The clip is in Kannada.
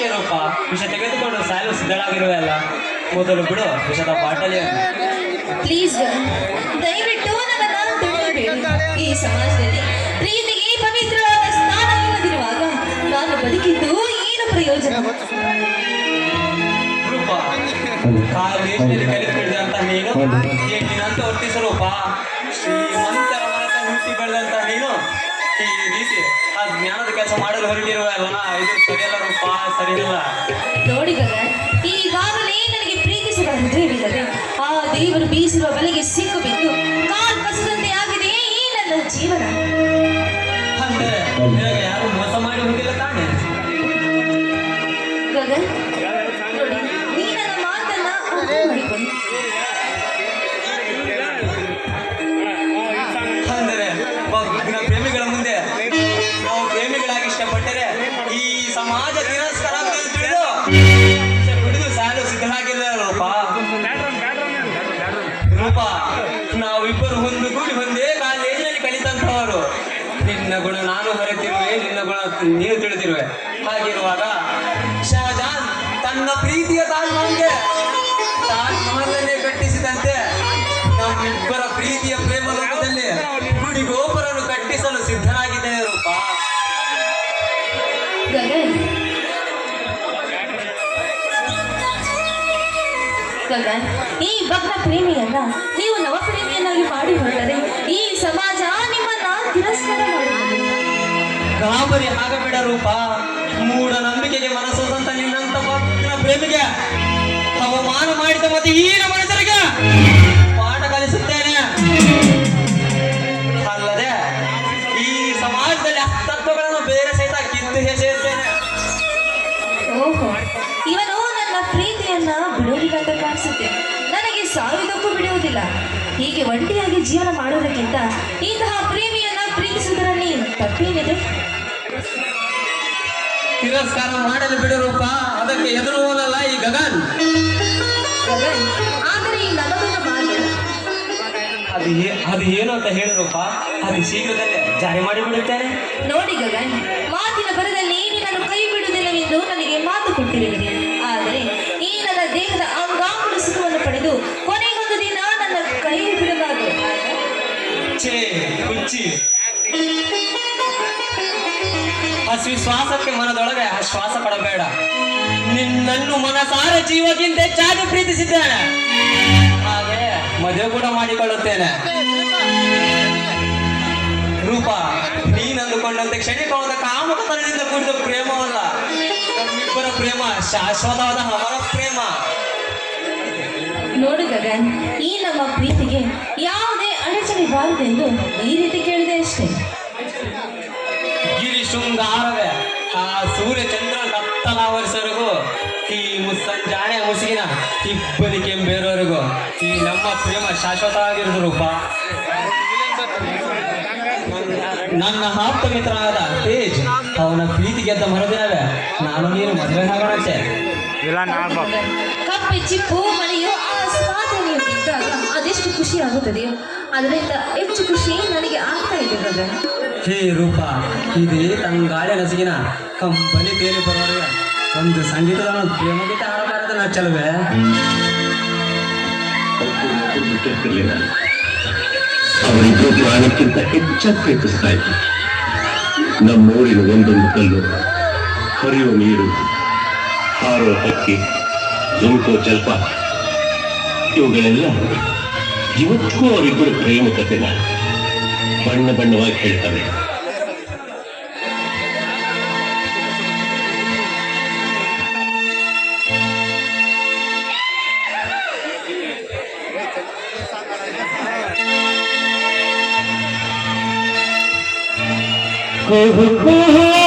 ಯಾಕೆ ರೂಪ ವಿಷ ತೆಗೆದುಕೊಂಡು ಸಾಯಲು ಸಿದ್ಧಳಾಗಿರುವೆಯಲ್ಲ, ಮೊದಲು ಬಿಡು ವಿಷದ ಬಾಟಲಿಯನ್ನು. ಪ್ಲೀಸ್ ದಯವಿಟ್ಟು ನನ್ನನ್ನು ತುಳಿಯಬೇಡಿ. ಈ ಸಮಾಜದಲ್ಲಿ ಪ್ರೀತಿಗೆ ಪವಿತ್ರವಾದ ಸ್ಥಾನ ಇಲ್ಲದಿರುವಾಗ ನಾನು ಬದುಕಿದ್ದು ಏನು ಪ್ರಯೋಜನ? ರೂಪ ಕಾಲೇಜಿನಲ್ಲಿ ಕಲಿತುಕೊಳ್ಳದಂತ ನೀನು ಏನಿನಂತ ವರ್ತಿಸರೂಪ. ಶ್ರೀಮಂತರ ಮನಸ್ಸ ಹುಟ್ಟಿ ಬೆಳೆದಂತ ನೀನು ಈ ರೀತಿ ಆ ಜ್ಞಾನದ ಕೆಲಸ ಮಾಡಲು ಹೊರಟಿರುವಲ್ಲ, ಇದು ಸರಿಯಲ್ಲ ರೂಪ, ಸರಿಯಲ್ಲ. ನೋಡಿ ಗಗನ್, ಈಗಾಗಲೇ ನನಗೆ ಪ್ರೀತಿಸುವ ಹೃದಯವಿಲ್ಲದೆ ಆ ದೇವರು ಬೀಸಿರುವ ಬಲೆಗೆ ಸಿಕ್ಕು ಬಿದ್ದು ಕಾಲ್ ಕಸದಂತೆ ಆಗಿದೆ ಈ ನನ್ನ ಜೀವನ. ಅಂದ್ರೆ ನಿನಗೆ ಯಾರು ಮೋಸ ಮಾಡಿ ಹೋಗಿಲ್ಲ ತಾನೆ? ಗಗನ್ ನೋಡಿ, ನೀ ನನ್ನ ಮಾತನ್ನ ಅರ್ಥ ಮಾಡಿಕೊಂಡು ಅಂದರೆ ಒಬ್ಬ ಪ್ರೇಮಿಗಳ ಮುಂದೆ ನಾವು ಪ್ರೇಮಿಗಳಾಗಿ ಇಷ್ಟಪಟ್ಟರೆ ಈ ಸಮಾಜ ತಿರಸ್ಕಾರ ತಿಳಿದು ಸಾಲು ಸಿದ್ಧರಾಗಿಲ್ಲ ರೂಪ. ರೂಪ ನಾವಿಬ್ಬರು ಒಂದುಗೂಡಿ ಒಂದೇ ಕಾಲೇಜಿನಲ್ಲಿ ಕಲಿತಂತವರು. ನಿನ್ನ ಗುಣ ನಾನು ಹೊರತಿರುವೆ, ನಿನ್ನ ಗುಣ ನೀನು ತಿಳಿದಿರುವೆ. ಹಾಗಿರುವಾಗ ಶಹಜಾನ್ ತನ್ನ ಪ್ರೀತಿಯ ತಾಜ್ ಮಹಲನ್ನೇ ಕಟ್ಟಿಸಿದಂತೆ ನಮ್ಮಿಬ್ಬರ ಪ್ರೀತಿಯ ಪ್ರೇಮ ಲೋಕದಲ್ಲಿ ಗುಡಿಗೋಪುರನ್ನು ಕಟ್ಟಿಸಲು ಸಿದ್ಧನಾಗಿದ್ದೇನೆ ರೂಪ. ಗಗನ್, ಈ ಭಕ್ತ ಪ್ರೇಮಿಯನ್ನ ನೀವು ನವ ಪ್ರೇಮಿಯನ್ನಾಗಿ ಮಾಡಿ ಹೊರಟರೆ ಈ ಸಮಾಜ ನಿಮ್ಮನ್ನ ತಿರಸ್ಕಾರ ಮಾಡುತ್ತದೆ. ಗಾಬರಿ ಆಗಬೇಡ ರೂಪ. ಮೂಢನಂಬಿಕೆಗೆ ಮನಸ್ಸೋದಂತ ನಿನ್ನಂತ ಭಕ್ತನ ಪ್ರೇಮಿಗೆ ಅವಮಾನ ಮಾಡಿದ ಮತ್ತೆ ಹೀನ ಮನುಷ್ಯರಿಗೆ ಪಾಠ ಕಲಿಸುತ್ತೇನೆ. ಅಲ್ಲದೆ ಈ ಸಮಾಜದಲ್ಲಿ ತತ್ವಗಳನ್ನು ಬೇರೆ ಸಹಿತ ಕಿತ್ತು ಎಸೆಯುತ್ತೇನೆ. ಓಹೋ, ಇವನು ನನ್ನ ಪ್ರೀತಿಯನ್ನ ಬಿಡುವುದಿಲ್ಲ ಅಂತ ಕಾಣಿಸುತ್ತೆ. ನನಗೆ ಸಾವಿದಕ್ಕೂ ಬಿಡುವುದಿಲ್ಲ. ಹೀಗೆ ಒಂಟಿಯಾಗಿ ಜೀವನ ಮಾಡುವುದಕ್ಕಿಂತ ಇಂತಹ ಪ್ರೇಮಿಯನ್ನ ಪ್ರೀತಿಸುವುದರಲ್ಲಿ ತಪ್ಪೇನಿದೆ? ತಿರಸ್ಕಾರ ಮಾಡಲು ಬಿಡು ರೂಪ, ಅದಕ್ಕೆ ಎದುರುವಲ್ಲ ಈ ಗಗನ್. ಗಗನ್, ಆದರೆ ಈ ನಗದನ ಮಾತು ಅದು ಏನು ಅಂತ ಹೇಳು ರೂಪ, ಅದು ಶೀಘ್ರದಲ್ಲೇ ಜಾರಿ ಮಾಡಿಬಿಡುತ್ತೇನೆ. ನೋಡಿ ಗಗನ್, ಮಾತಿನ ಬರದಲ್ಲಿ ನೀನನ್ನು ಕೈ ಬಿಡುವುದಿಲ್ಲವೆಂದು ನನಗೆ ಮಾತು ಕೊಟ್ಟಿರುವಿರಿ. ಆದರೆ ಈ ನನ್ನ ದೇಹದ ಅಂಗಾಂಗದ ಸುಖವನ್ನು ಪಡೆದು ಕೊನೆಗೊಂದು ದಿನ ನನ್ನ ಕೈ ಬಿಡಬಾರದು. ಛೇ ಹುಚ್ಚಿ, ಶ್ವಾಸಕ್ಕೆ ಮನದೊಳಗೆ ಶ್ವಾಸ ಪಡಬೇಡ. ನಿನ್ನನ್ನು ಮನಸಾರ ಜೀವಕ್ಕಿಂತ ಹೆಚ್ಚಾಗಿ ಪ್ರೀತಿಸಿದ್ದೇನೆ. ಹಾಗೆ ಮದುವೆ ಕೂಡ ಮಾಡಿಕೊಳ್ಳುತ್ತೇನೆ. ರೂಪ, ನೀನಂದುಕೊಂಡಂತೆ ಕ್ಷಣಿಕವಾದ ಕಾಮಕತನದಿಂದ ಕೂಡಿದ ಪ್ರೇಮವಲ್ಲ, ನಮ್ಮಿಬ್ಬರ ಪ್ರೇಮ ಶಾಶ್ವತವಾದ ಅವರ ಪ್ರೇಮ. ನೋಡು ಗಗನ್, ಈ ನಮ್ಮ ಪ್ರೀತಿಗೆ ಯಾವುದೇ ಅಡಚಣೆ ಬಾರದೆಂದು ಈ ರೀತಿ ಕೇಳಿದೆ ಅಷ್ಟೇ. ಗಿರಿ ಶೃಂಗಾರವೇ ಆ ಸೂರ್ಯ ಚಂದ್ರ ಕತ್ತಲಾವರಿಸೋರಿಗೂ ಈ ಮುಸ್ಸಂಜಾಣೆ ಮುಸುಗಿನ ಇಬ್ಬನಿಗೆ ಬೇರೆಯವರಿಗೂ ಈ ನಮ್ಮ ಪ್ರೇಮ ಶಾಶ್ವತವಾಗಿರೋದು ರೂಪ. ನನ್ನ ಆಪ್ತ ಮಿತ್ರನಾದ ತೇಜ್ ಅವನ ಪ್ರೀತಿ ಗೆದ್ದ ಮರುದಿನವೇ ನಾನು ನೀನು ಮದುವೆ ಆಗೋಣಂತೆ. ಕಪ್ಪೆ ಚಿಪ್ಪು ಮಳೆಯು ಆ ಸ್ವಾತಂತ್ರ್ಯ ಇದ್ದಾಗ ಅದೆಷ್ಟು ಖುಷಿ ಆಗುತ್ತದೆಯೋ ಅದರಿಂದ ಹೆಚ್ಚು ಖುಷಿ ನನಗೆ ಆಗ್ತಾ ಇದೆ ಗಗನ್. ಹೇ ರೂಪ, ಇದೇ ತಂಗಾಳೆ ನಸಿಗಿನ ಕಂಪನಿ ತೇಲಿ ಬರೋರಿಗೆ ಒಂದು ಸಂಗೀತದ ಪ್ರೇಮಗೀತ ಹಾಡಬಾರದ ನಚ್ಚಲ್ವೇ? ಅವರಿಗೂ ಪ್ರಾಣಕ್ಕಿಂತ ಹೆಚ್ಚಾಗಿ ಪ್ರೀತಿಸ್ತಾ ಇತ್ತು. ನಮ್ಮೂರಿನ ಒಂದೊಂದು ಕಲ್ಲು, ಹರಿಯೋ ನೀರು, ಹಾರೋ ಹಕ್ಕಿ, ಧುಮುಕೋ ಜಲಪಾತ, ಇವುಗಳೆಲ್ಲ ಇವತ್ತಿಗೂ ಅವರಿಬ್ಬರು ಪ್ರೇಮ ಕಥೆನ ಬಣ್ಣ ಬಣ್ಣವಾಗಿ ಹೇಳ್ತವೆ. हो